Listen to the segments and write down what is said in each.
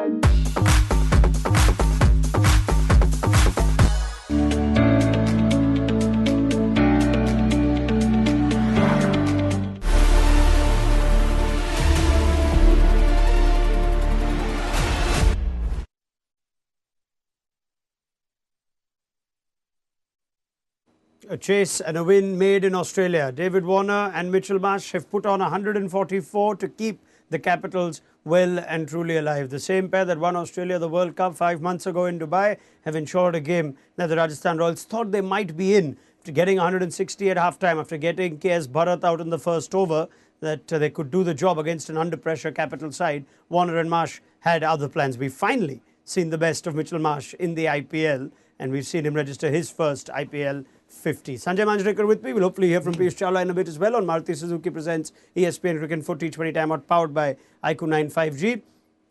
A chase and a win made in Australia. David Warner and Mitchell Marsh have put on 144 to keep the Capitals well and truly alive. The same pair that won Australia the World Cup 5 months ago in Dubai have ensured a game that the Rajasthan Royals thought they might be in. After getting 160 at halftime, after getting KS Bharat out in the first over, that they could do the job against an under-pressure Capital side, Warner and Marsh had other plans. We finally seen the best of Mitchell Marsh in the IPL, and we've seen him register his first IPL 50. Sanjay Manjrekar with me. We'll hopefully hear from Piyush Chawla in a bit as well on Maruti Suzuki presents ESPN Cricket for T20 timeout powered by IQ 9 5G.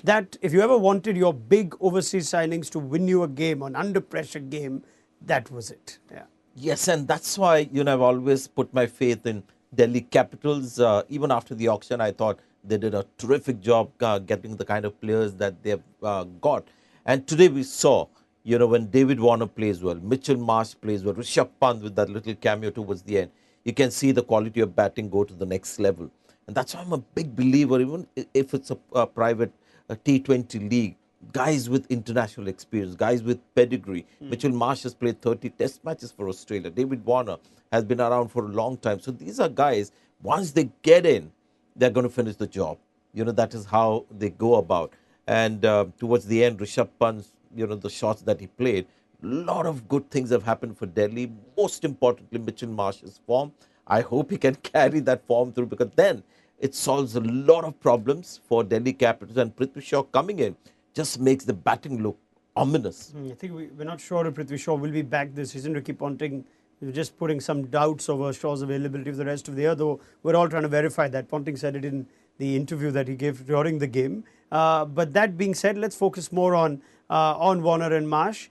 That if you ever wanted your big overseas signings to win you a game, an under pressure game, that was it. Yeah. Yes, and that's why, I've always put my faith in Delhi Capitals. Even after the auction, I thought they did a terrific job getting the kind of players that they've got. And today we saw, when David Warner plays well, Mitchell Marsh plays well, Rishabh Pant with that little cameo towards the end, you can see the quality of batting go to the next level. And that's why I'm a big believer, even if it's a private T20 league, guys with international experience, guys with pedigree. Mitchell Marsh has played 30 test matches for Australia. David Warner has been around for a long time. So these are guys, once they get in, they're going to finish the job. That is how they go about. And towards the end, Rishabh Pant, the shots that he played, a lot of good things have happened for Delhi. Most importantly, Mitchell Marsh's form. I hope he can carry that form through, because then it solves a lot of problems for Delhi Capitals. And Prithvi Shaw coming in just makes the batting look ominous. I think we're not sure if Prithvi Shaw will be back this season. Ricky Ponting just putting some doubts over Shaw's availability for the rest of the year, though we're all trying to verify that. Ponting said it in the interview that he gave during the game. But that being said, let's focus more on Warner and Marsh.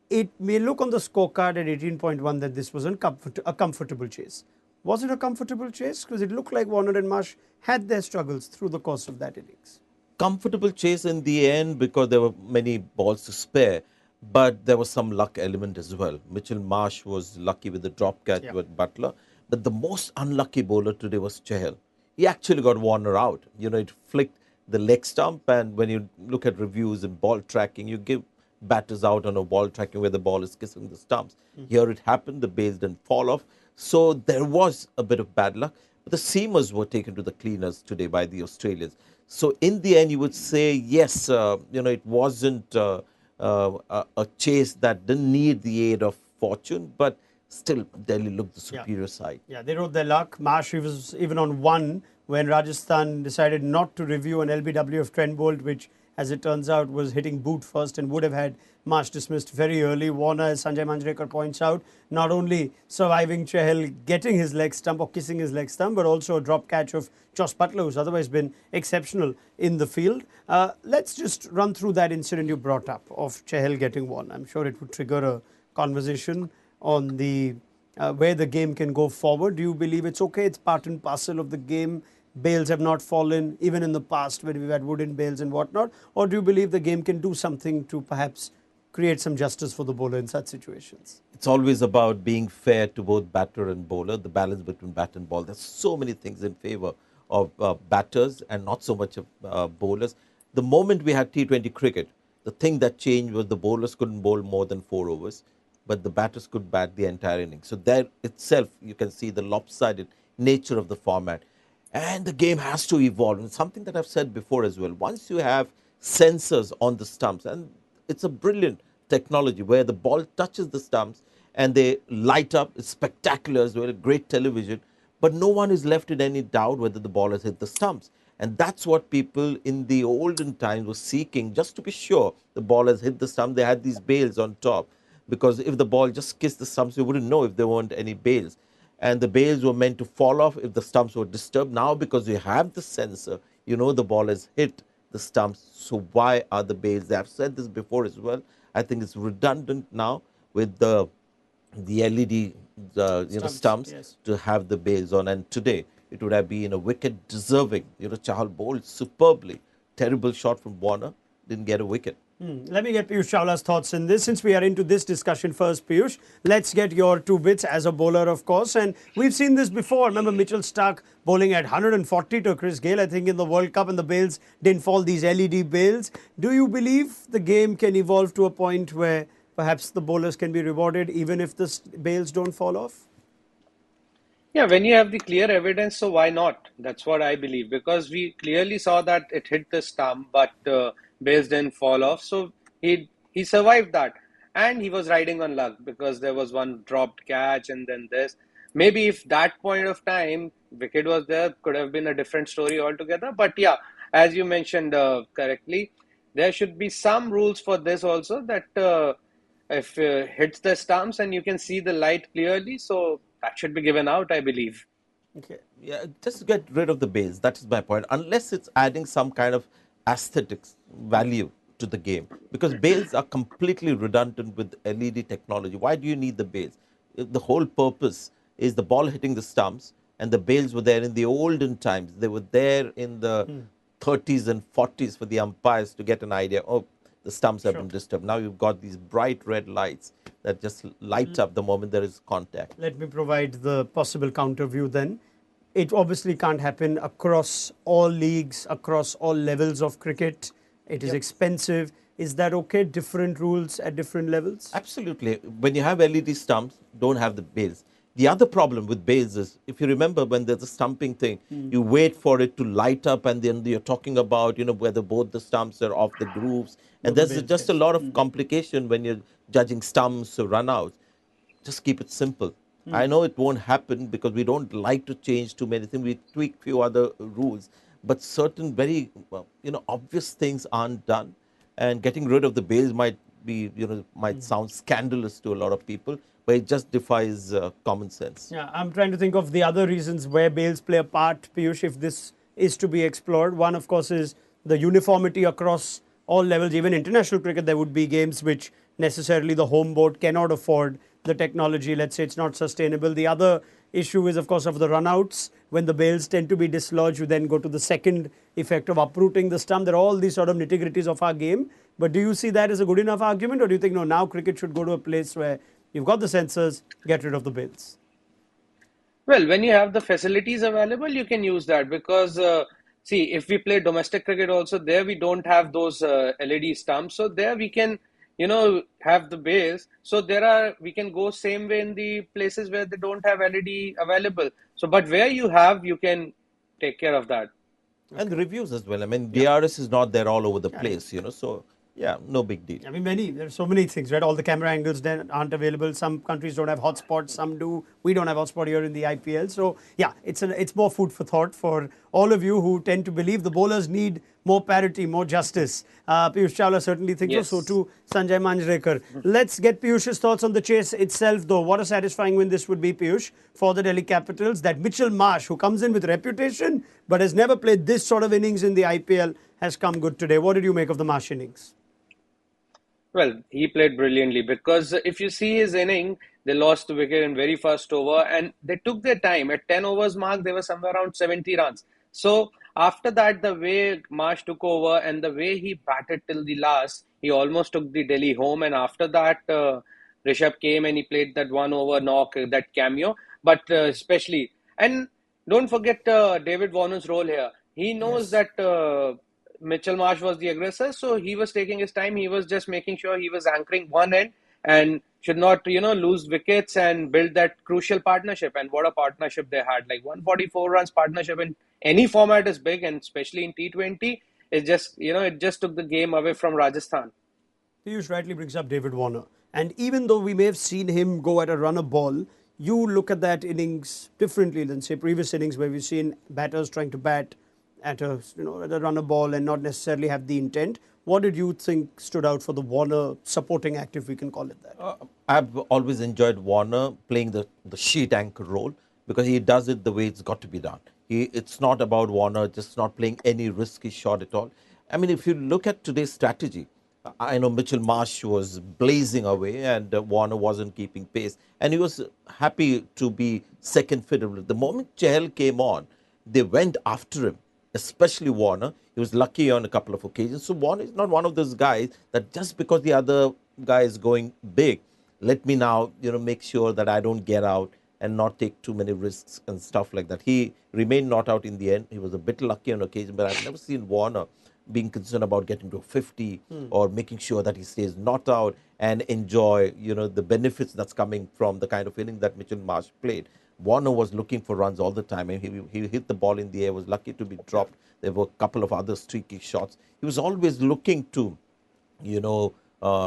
It may look on the scorecard at 18.1 that this was a comfortable chase. Was it a comfortable chase? Because it looked like Warner and Marsh had their struggles through the course of that innings. Comfortable chase in the end because there were many balls to spare, but there was some luck element as well. Mitchell Marsh was lucky with the drop catch with Butler, but the most unlucky bowler today was Chahal. He actually got Warner out. It flicked the leg stump, and when you look at reviews and ball tracking, you give batters out on a ball tracking where the ball is kissing the stumps. Here it happened, the bails didn't fall off. So there was a bit of bad luck. But the seamers were taken to the cleaners today by the Australians. So in the end, you would say, yes, it wasn't a chase that didn't need the aid of fortune, but still Delhi looked the superior side. Yeah, they rode their luck. Marsh was even on one when Rajasthan decided not to review an LBW of Trent Bolt, which, as it turns out, was hitting boot first and would have had Marsh dismissed very early. Warner, as Sanjay Manjrekar points out, not only surviving Chahal getting his leg stump or kissing his leg stump, but also a drop catch of Jos Buttler, who's otherwise been exceptional in the field. Let's just run through that incident you brought up of Chahal getting one. I'm sure it would trigger a conversation on the where the game can go forward. Do you believe it's okay, it's part and parcel of the game, bails have not fallen, even in the past when we've had wooden bails and whatnot? Or do you believe the game can do something to perhaps create some justice for the bowler in such situations? It's always about being fair to both batter and bowler, the balance between bat and ball. There's so many things in favor of batters and not so much of bowlers. The moment we had T20 cricket, the thing that changed was the bowlers couldn't bowl more than 4 overs, but the batters could bat the entire inning. So there itself, you can see the lopsided nature of the format. And the game has to evolve. And something that I've said before as well, once you have sensors on the stumps, and it's a brilliant technology where the ball touches the stumps and they light up. It's spectacular as well, great television. But no one is left in any doubt whether the ball has hit the stumps. And that's what people in the olden times were seeking, just to be sure the ball has hit the stump. They had these bails on top, because if the ball just kissed the stumps, you wouldn't know if there weren't any bails. And the bails were meant to fall off if the stumps were disturbed. Now, because you have the sensor, you know the ball has hit the stumps. So why are the bails? I've said this before as well. I think it's redundant now with the LED stumps yes, to have the bails on. And today it would have been a wicket deserving. Chahal bowled superbly. Terrible shot from Warner. didn't get a wicket. Let me get Piyush Chawla's thoughts in this. Since we are into this discussion first, Piyush, let's get your two bits as a bowler, of course. And we've seen this before. Remember Mitchell Starc bowling at 140 to Chris Gayle, I think, in the World Cup, and the bails didn't fall, these LED bails. Do you believe the game can evolve to a point where perhaps the bowlers can be rewarded even if the bails don't fall off? Yeah, when you have the clear evidence, so why not? That's what I believe because we clearly saw that it hit the stump, but base didn't fall off. So he survived that, and he was riding on luck because there was one dropped catch and then this. Maybe if that point of time wicket was there, could have been a different story altogether. But yeah, as you mentioned correctly, there should be some rules for this also that. If hits the stumps and you can see the light clearly, so that should be given out, I believe. Okay. Yeah, just get rid of the base. That is my point. Unless it's adding some kind of aesthetics value to the game. Because bales are completely redundant with LED technology. Why do you need the bales? The whole purpose is the ball hitting the stumps, and the bales were there in the olden times. They were there in the 30s and 40s for the umpires to get an idea. Oh, the stumps have been disturbed. Now you've got these bright red lights that just light up the moment there is contact. Let me provide the possible counter view then. It obviously can't happen across all leagues, across all levels of cricket. It is expensive. Is that okay? Different rules at different levels? Absolutely. When you have LED stumps, don't have the bales. The other problem with bales is, if you remember when there's a stumping thing, you wait for it to light up and then you're talking about, whether both the stumps are off the grooves. And there's just a lot of complication when you're judging stumps or run-outs. Just keep it simple. I know it won't happen because we don't like to change too many things. We tweak few other rules. But certain very, obvious things aren't done. And getting rid of the bales might be, might sound scandalous to a lot of people, but it just defies common sense. Yeah, I'm trying to think of the other reasons where bales play a part, Piyush, if this is to be explored. One, of course, is the uniformity across all levels. Even international cricket, there would be games which necessarily the home board cannot afford the technology. Let's say it's not sustainable. The other issue is, of course, of the run-outs. When the bales tend to be dislodged, you then go to the second effect of uprooting the stump. There are all these sort of nitty-gritties of our game. But do you see that as a good enough argument, or do you think, no, now cricket should go to a place where you've got the sensors, get rid of the bales? Well, when you have the facilities available, you can use that because, see, if we play domestic cricket also, there we don't have those LED stumps. So there we can, have the base. So we can go same way in the places where they don't have LED available. So, but where you have, you can take care of that. And the reviews as well. I mean, DRS is not there all over the place, so yeah, no big deal. I mean, there are so many things, right? All the camera angles then aren't available. Some countries don't have hotspots, some do. We don't have hotspot here in the IPL. So, yeah, it's more food for thought for all of you who tend to believe the bowlers need more parity, more justice. Piyush Chawla certainly thinks so too. Sanjay Manjrekar. Let's get Piyush's thoughts on the chase itself, though. What a satisfying win this would be, Piyush, for the Delhi Capitals. That Mitchell Marsh, who comes in with reputation but has never played this sort of innings in the IPL, has come good today. What did you make of the Marsh innings? Well, he played brilliantly because if you see his inning, they lost the wicket in very first over and they took their time. At 10 overs mark, they were somewhere around 70 runs. So after that, the way Marsh took over and the way he batted till the last, he almost took the Delhi home. And after that, Rishabh came and he played that one over knock, that cameo. But especially, and don't forget David Warner's role here. He knows that Mitchell Marsh was the aggressor, so he was taking his time. He was just making sure he was anchoring one end and should not, lose wickets and build that crucial partnership. And what a partnership they had! Like 144 runs partnership in any format is big, and especially in T20, it just, it just took the game away from Rajasthan. Piyush rightly brings up David Warner, and even though we may have seen him go at a runner ball, you look at that innings differently than say previous innings where we've seen batters trying to bat at a at a runner ball and not necessarily have the intent. What did you think stood out for the Warner supporting act, if we can call it that? I've always enjoyed Warner playing the sheet anchor role because he does it the way it's got to be done. It's not about Warner just not playing any risky shot at all. I mean, if you look at today's strategy, I know Mitchell Marsh was blazing away and Warner wasn't keeping pace. And he was happy to be second fiddle. The moment Chahal came on, they went after him. especially Warner. He was lucky on a couple of occasions. So Warner is not one of those guys that just because the other guy is going big, let me now, make sure that I don't get out and not take too many risks and stuff like that. He remained not out in the end. He was a bit lucky on occasion, but I've never seen Warner being concerned about getting to 50 or making sure that he stays not out and enjoy, the benefits that's coming from the kind of inning that Mitchell Marsh played. Warner was looking for runs all the time, and he hit the ball in the air, was lucky to be dropped. There were a couple of other streaky shots. He was always looking to,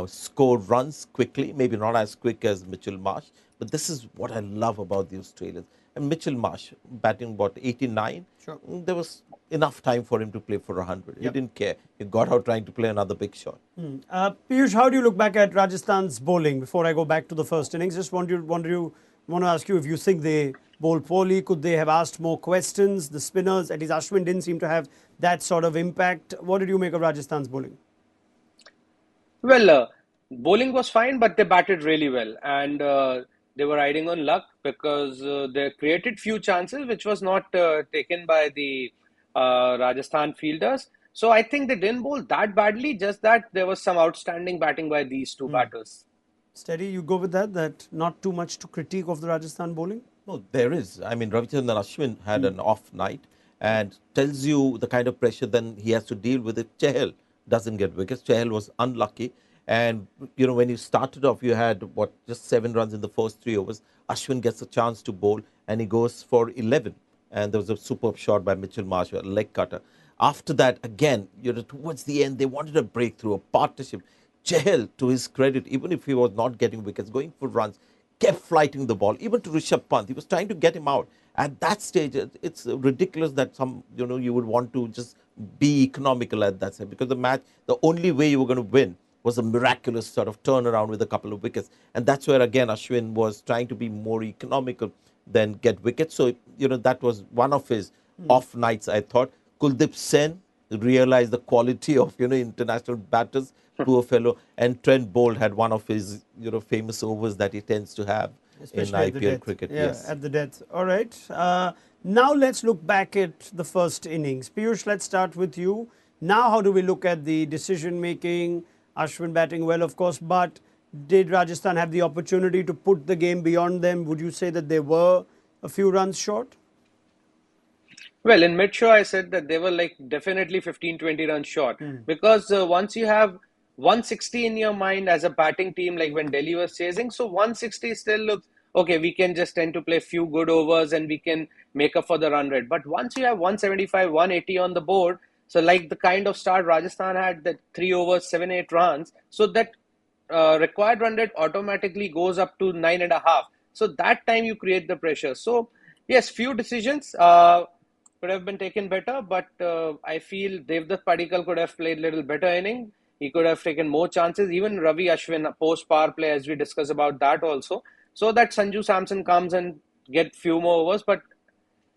score runs quickly, maybe not as quick as Mitchell Marsh, but this is what I love about the Australians. And Mitchell Marsh, batting about 89, Sure. there was enough time for him to play for 100. He Yep. didn't care. He got out trying to play another big shot. Piyush, how do you look back at Rajasthan's bowling before I go back to the first innings? Just want to ask you if you think they bowled poorly. Could they have asked more questions? The spinners, at least Ashwin, didn't seem to have that sort of impact. What did you make of Rajasthan's bowling? Well, bowling was fine, but they batted really well, and they were riding on luck because they created few chances, which was not taken by the Rajasthan fielders. So I think they didn't bowl that badly, just that there was some outstanding batting by these two batters. Steady, you go with that? That not too much to critique of the Rajasthan bowling? No, there is. I mean, Ravichandran Ashwin had an off night and tells you the kind of pressure then he has to deal with if Chahal doesn't get wickets. Chahal was unlucky. And, when you started off, you had, just 7 runs in the first 3 overs. Ashwin gets a chance to bowl and he goes for 11. And there was a superb shot by Mitchell Marsh, a leg cutter. After that, again, towards the end, they wanted a breakthrough, a partnership. Chahal, to his credit, even if he was not getting wickets, going for runs, kept flighting the ball, even to Rishabh Pant. He was trying to get him out. At that stage, it's ridiculous that you would want to just be economical at that stage because the match, the only way you were going to win was a miraculous sort of turnaround with a couple of wickets. And that's where, again, Ashwin was trying to be more economical than get wickets. So, that was one of his off nights, I thought. Kuldeep Sen realized the quality of, international batters, poor fellow. And Trent Bolt had one of his, famous overs that he tends to have Especially in at the IPL death. cricket. Yeah, Yes. at the death. All right. Now let's look back at the first innings. Piyush, let's start with you. Now, how do we look at the decision making? Ashwin batting well, of course, but did Rajasthan have the opportunity to put the game beyond them? Would you say that they were a few runs short? Well, in mid-show, I said that they were like definitely 15, 20 runs short because once you have 160 in your mind as a batting team, like when Delhi was chasing, so 160 still looks okay. We can just tend to play few good overs and we can make up for the run rate. But once you have 175, 180 on the board, so like the kind of start Rajasthan had, that 3 overs, 7, 8 runs, so that required run rate automatically goes up to 9.5. So that time you create the pressure. So yes, few decisions could have been taken better, but I feel Devdutt Padikkal could have played little better inning. He could have taken more chances. Even Ravi Ashwin post power play, as we discuss about that also, so that Sanju Samson comes and get few more overs. But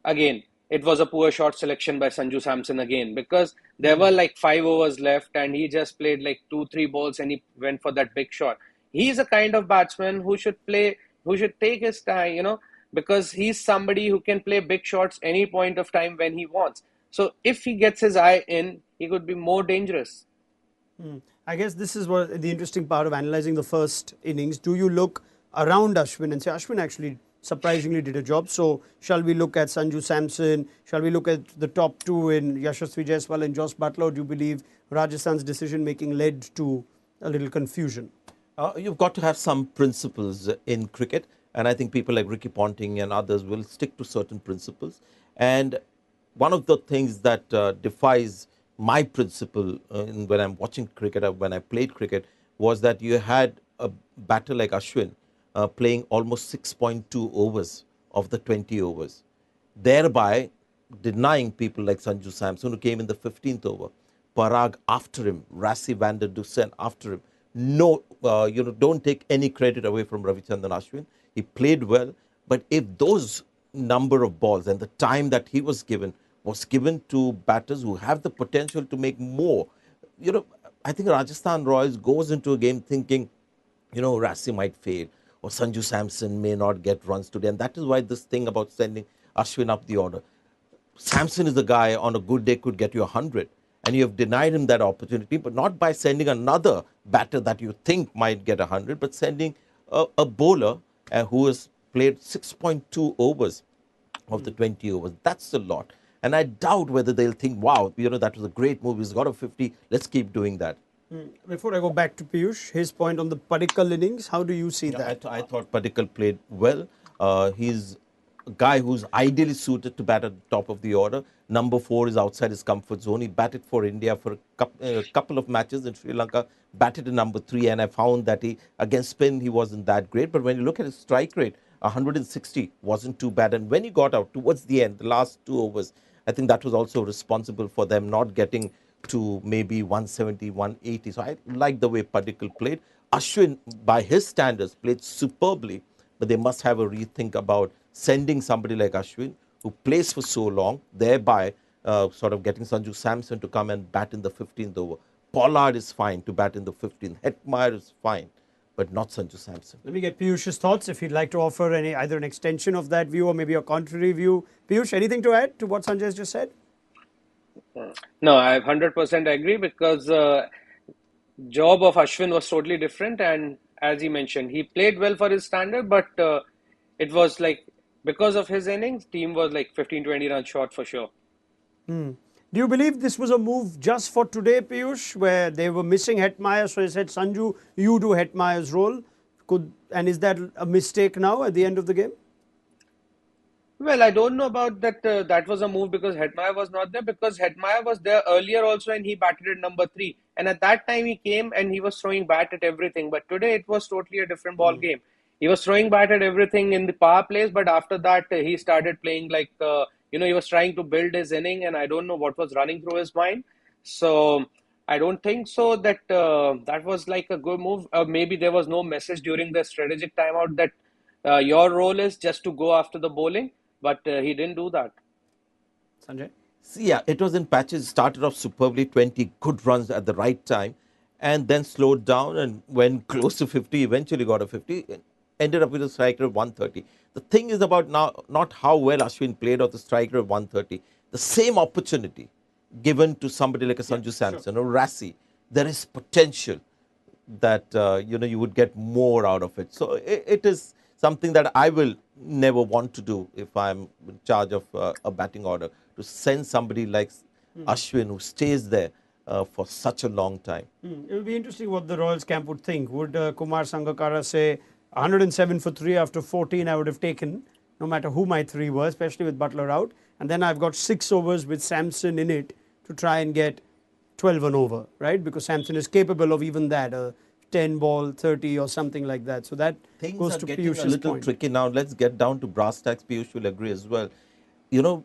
again, it was a poor shot selection by Sanju Samson again because there were like 5 overs left and he just played like 2, 3 balls and he went for that big shot. He's a kind of batsman who should play, who should take his time, because he's somebody who can play big shots any point of time when he wants. So if he gets his eye in, he could be more dangerous. I guess this is what the interesting part of analysing the first innings. Do you look around Ashwin and say Ashwin actually surprisingly did a job? So shall we look at Sanju Samson? Shall we look at the top two in Yashasvi Jaiswal and Jos Buttler? Or do you believe Rajasthan's decision making led to a little confusion? You've got to have some principles in cricket, and I think people like Ricky Ponting and others will stick to certain principles. And one of the things that defies my principle when I'm watching cricket, or when I played cricket, was that you had a batter like Ashwin playing almost 6.2 overs of the 20 overs, thereby denying people like Sanju Samson, who came in the 15th over, Parag after him, Rassi van der Dusen after him. No, don't take any credit away from Ravichandran Ashwin. He played well, but if those number of balls and the time that he was given to batters who have the potential to make more, I think Rajasthan Royals goes into a game thinking, Rassi might fail or Sanju Samson may not get runs today. And that is why this thing about sending Ashwin up the order. Samson is the guy on a good day could get you 100, and you have denied him that opportunity, but not by sending another batter that you think might get 100, but sending a bowler who has played 6.2 overs of the 20 overs. That's a lot. And I doubt whether they'll think, wow, that was a great move. He's got a 50. Let's keep doing that. Before I go back to Piyush, his point on the Padikkal innings, how do you see that? I thought Padikkal played well. He's a guy who's ideally suited to bat at the top of the order. Number 4 is outside his comfort zone. He batted for India for a couple of matches in Sri Lanka, batted in number 3, and I found that against spin, he wasn't that great. But when you look at his strike rate, 160 wasn't too bad. And when he got out towards the end, the last 2 overs, I think that was also responsible for them not getting to maybe 170, 180. So I like the way Padikkal played. Ashwin, by his standards, played superbly, but they must have a rethink about sending somebody like Ashwin, who plays for so long, thereby sort of getting Sanju Samson to come and bat in the 15th over. Pollard is fine to bat in the 15th. Hetmeyer is fine, but not Sanju Samson. Let me get Piyush's thoughts if he'd like to offer either an extension of that view or maybe a contrary view. Piyush, anything to add to what Sanjay has just said? No, I 100% agree because job of Ashwin was totally different, and as he mentioned, he played well for his standard, but it was like because of his innings, team was like 15-20 runs short for sure. Do you believe this was a move just for today, Piyush, where they were missing Hetmeyer, so he said, Sanju, you do Hetmeyer's role? And is that a mistake now at the end of the game? Well, I don't know about that. That was a move because Hetmeyer was not there, because Hetmeyer was there earlier also and he batted at number 3. And at that time he came and he was throwing bat at everything. But today it was totally a different ball game. He was throwing bat at everything in the power plays, but after that he started playing like, he was trying to build his inning, and I don't know what was running through his mind. So I don't think so that that was like a good move. Maybe there was no message during the strategic timeout that your role is just to go after the bowling. But he didn't do that. Sanjay? See, yeah, it was in patches. Started off superbly, 20 good runs at the right time, and then slowed down and went close to 50, eventually got a 50, ended up with a strike rate of 130. The thing is about now, not how well Ashwin played or the strike rate of 130. The same opportunity given to somebody like a Sanju Samson or Rassi, there is potential that you would get more out of it. So it is something that I will never want to do if I'm in charge of a batting order, to send somebody like Ashwin who stays there for such a long time. It will be interesting what the Royals camp would think. Would Kumar Sangakkara say 107 for 3 after 14 I would have taken, no matter who my 3 were, especially with Butler out, and then I've got 6 overs with Samson in it to try and get 12 and over, right? Because Samson is capable of even that, 10 ball, 30 or something like that. So that Things goes are to getting Piyush's a little point. tricky now. Let's get down to brass tacks. Piyush will agree as well.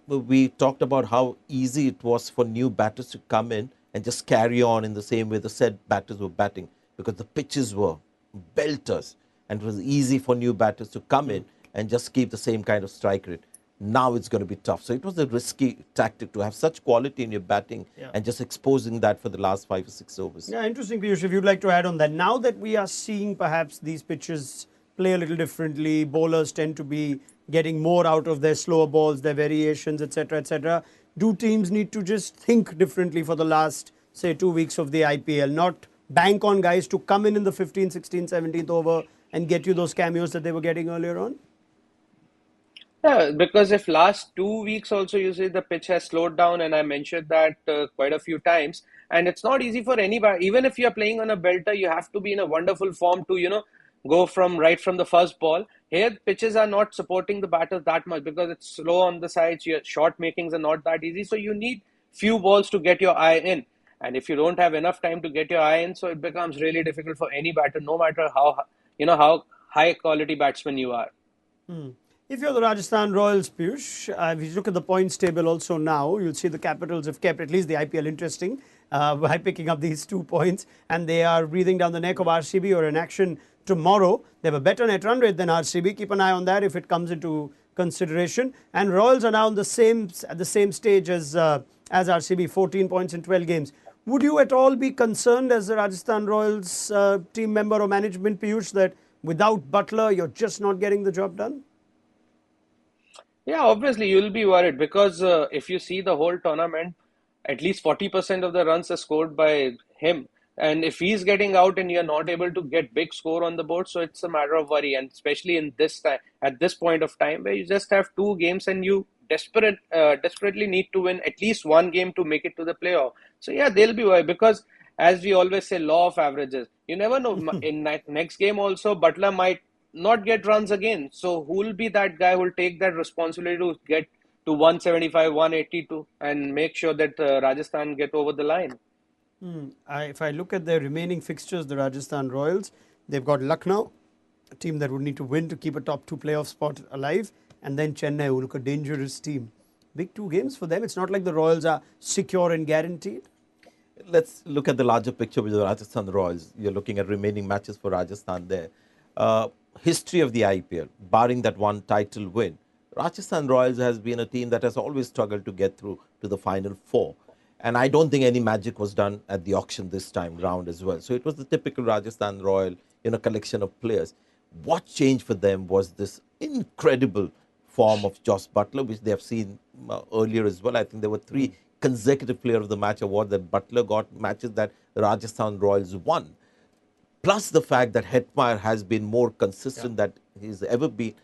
We talked about how easy it was for new batters to come in and just carry on in the same way the said batters were batting, because the pitches were belters and it was easy for new batters to come in and just keep the same kind of strike rate. Now it's going to be tough. So it was a risky tactic to have such quality in your batting and just exposing that for the last 5 or 6 overs. Yeah, interesting, Piyush, if you'd like to add on that. Now that we are seeing perhaps these pitches play a little differently, bowlers tend to be getting more out of their slower balls, their variations, etc., etc. Do teams need to just think differently for the last, say, 2 weeks of the IPL? Not bank on guys to come in the 15th, 16th, 17th over and get you those cameos that they were getting earlier on? Yeah, because if last 2 weeks also you see the pitch has slowed down, and I mentioned that quite a few times, and it's not easy for anybody. Even if you're playing on a belter, you have to be in a wonderful form to, go from right from the first ball. Here, pitches are not supporting the batters that much because it's slow on the sides. Your shot makings are not that easy, so you need few balls to get your eye in. And if you don't have enough time to get your eye in, so it becomes really difficult for any batter, no matter how high quality batsman you are. If you're the Rajasthan Royals, Piyush, if you look at the points table also now, you'll see the Capitals have kept at least the IPL interesting by picking up these 2 points, and they are breathing down the neck of RCB, or in action tomorrow. They have a better net run rate than RCB. Keep an eye on that if it comes into consideration. And Royals are now at the same stage as RCB, 14 points in 12 games. Would you at all be concerned as a Rajasthan Royals team member or management, Piyush, that without Butler, you're just not getting the job done? Yeah, obviously you'll be worried because if you see the whole tournament, at least 40% of the runs are scored by him. And if he's getting out and you're not able to get big score on the board, so it's a matter of worry. And especially in this time, at this point of time, where you just have two games and you desperately need to win at least one game to make it to the playoff. So yeah, they'll be worried because, as we always say, law of averages. You never know. In next game also, Butler might not get runs again. So who will be that guy who will take that responsibility to get to 175, 182 and make sure that Rajasthan get over the line? If I look at their remaining fixtures, the Rajasthan Royals, they've got Lucknow, a team that would need to win to keep a top 2 playoff spot alive, and then Chennai, who look a dangerous team. Big 2 games for them. It's not like the Royals are secure and guaranteed. Let's look at the larger picture with the Rajasthan Royals. You're looking at remaining matches for Rajasthan there. History of the IPL, barring that one title win, Rajasthan Royals has been a team that has always struggled to get through to the final 4. And I don't think any magic was done at the auction this time round as well. So it was the typical Rajasthan Royal, collection of players. What changed for them was this incredible form of Joss Butler, which they have seen earlier as well. I think there were 3 consecutive Player of the Match awards that Butler got, matches that the Rajasthan Royals won. Plus the fact that Hetmeyer has been more consistent than he's ever been.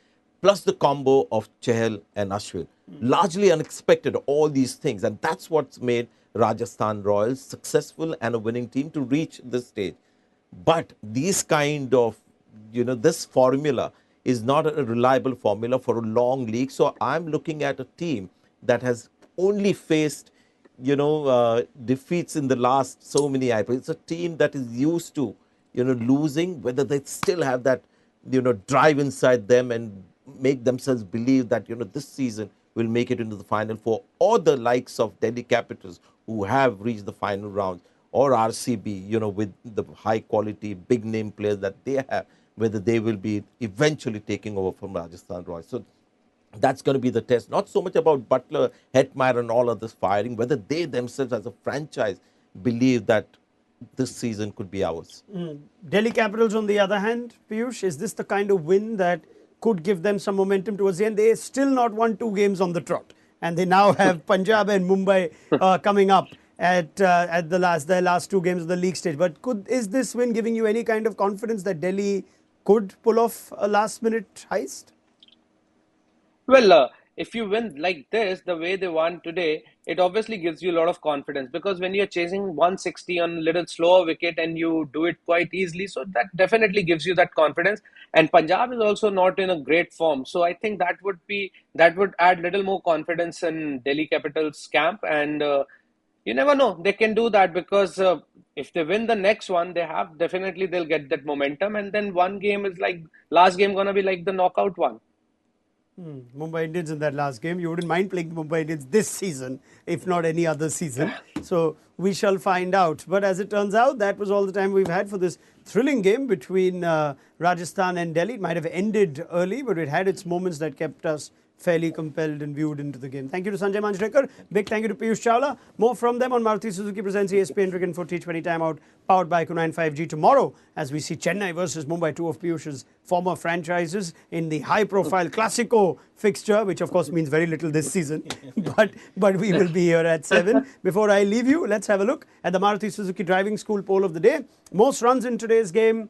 Plus the combo of Chahal and Ashwin. Largely unexpected, all these things. And that's what's made Rajasthan Royals successful and a winning team to reach this stage. But these kind of, this formula is not a reliable formula for a long league. So I'm looking at a team that has only faced, defeats in the last so many IPLs. It's a team that is used to, losing, whether they still have that, drive inside them and make themselves believe that, this season will make it into the final 4, or the likes of Delhi Capitals who have reached the final rounds, or RCB, with the high quality, big name players that they have, whether they will be eventually taking over from Rajasthan Royals. So that's going to be the test. Not so much about Butler, Hetmeyer and all of this firing, whether they themselves as a franchise believe that this season could be ours. Delhi Capitals, on the other hand, Piyush, is this the kind of win that could give them some momentum towards the end? They still not won 2 games on the trot, and they now have Punjab and Mumbai coming up at their last 2 games of the league stage. But is this win giving you any kind of confidence that Delhi could pull off a last-minute heist? Well, if you win like this, the way they won today, it obviously gives you a lot of confidence because when you're chasing 160 on a little slower wicket and you do it quite easily, so that definitely gives you that confidence. And Punjab is also not in a great form, so I think that would add little more confidence in Delhi Capitals camp. And you never know, they can do that because if they win the next one, they'll get that momentum, and then one game is like last game gonna be like the knockout one. Mumbai Indians in that last game. You wouldn't mind playing the Mumbai Indians this season, if not any other season. So we shall find out. But as it turns out, that was all the time we've had for this thrilling game between Rajasthan and Delhi. It might have ended early, but it had its moments that kept us fairly compelled and viewed into the game. Thank you to Sanjay Manjrekar. Big thank you to Piyush Chawla. More from them on Maruti Suzuki presents ESPN Cricket for T20 Timeout, powered by Q9 5G tomorrow, as we see Chennai versus Mumbai, 2 of Piyush's former franchises in the high-profile Classico fixture, which of course means very little this season. but we will be here at 7. Before I leave you, let's have a look at the Maruti Suzuki Driving School poll of the day. Most runs in today's game.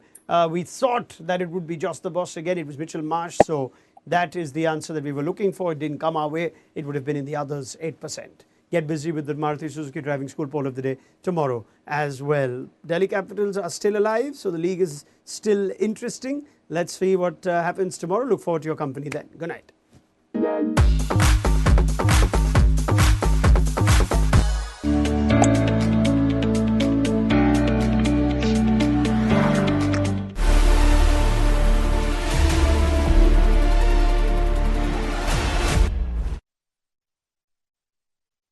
We thought that it would be just the boss again. It was Mitchell Marsh. So that is the answer that we were looking for. It didn't come our way. It would have been in the others, 8%. Get busy with the Maruti Suzuki Driving School poll of the day tomorrow as well. Delhi Capitals are still alive, so the league is still interesting. Let's see what happens tomorrow. Look forward to your company then. Good night.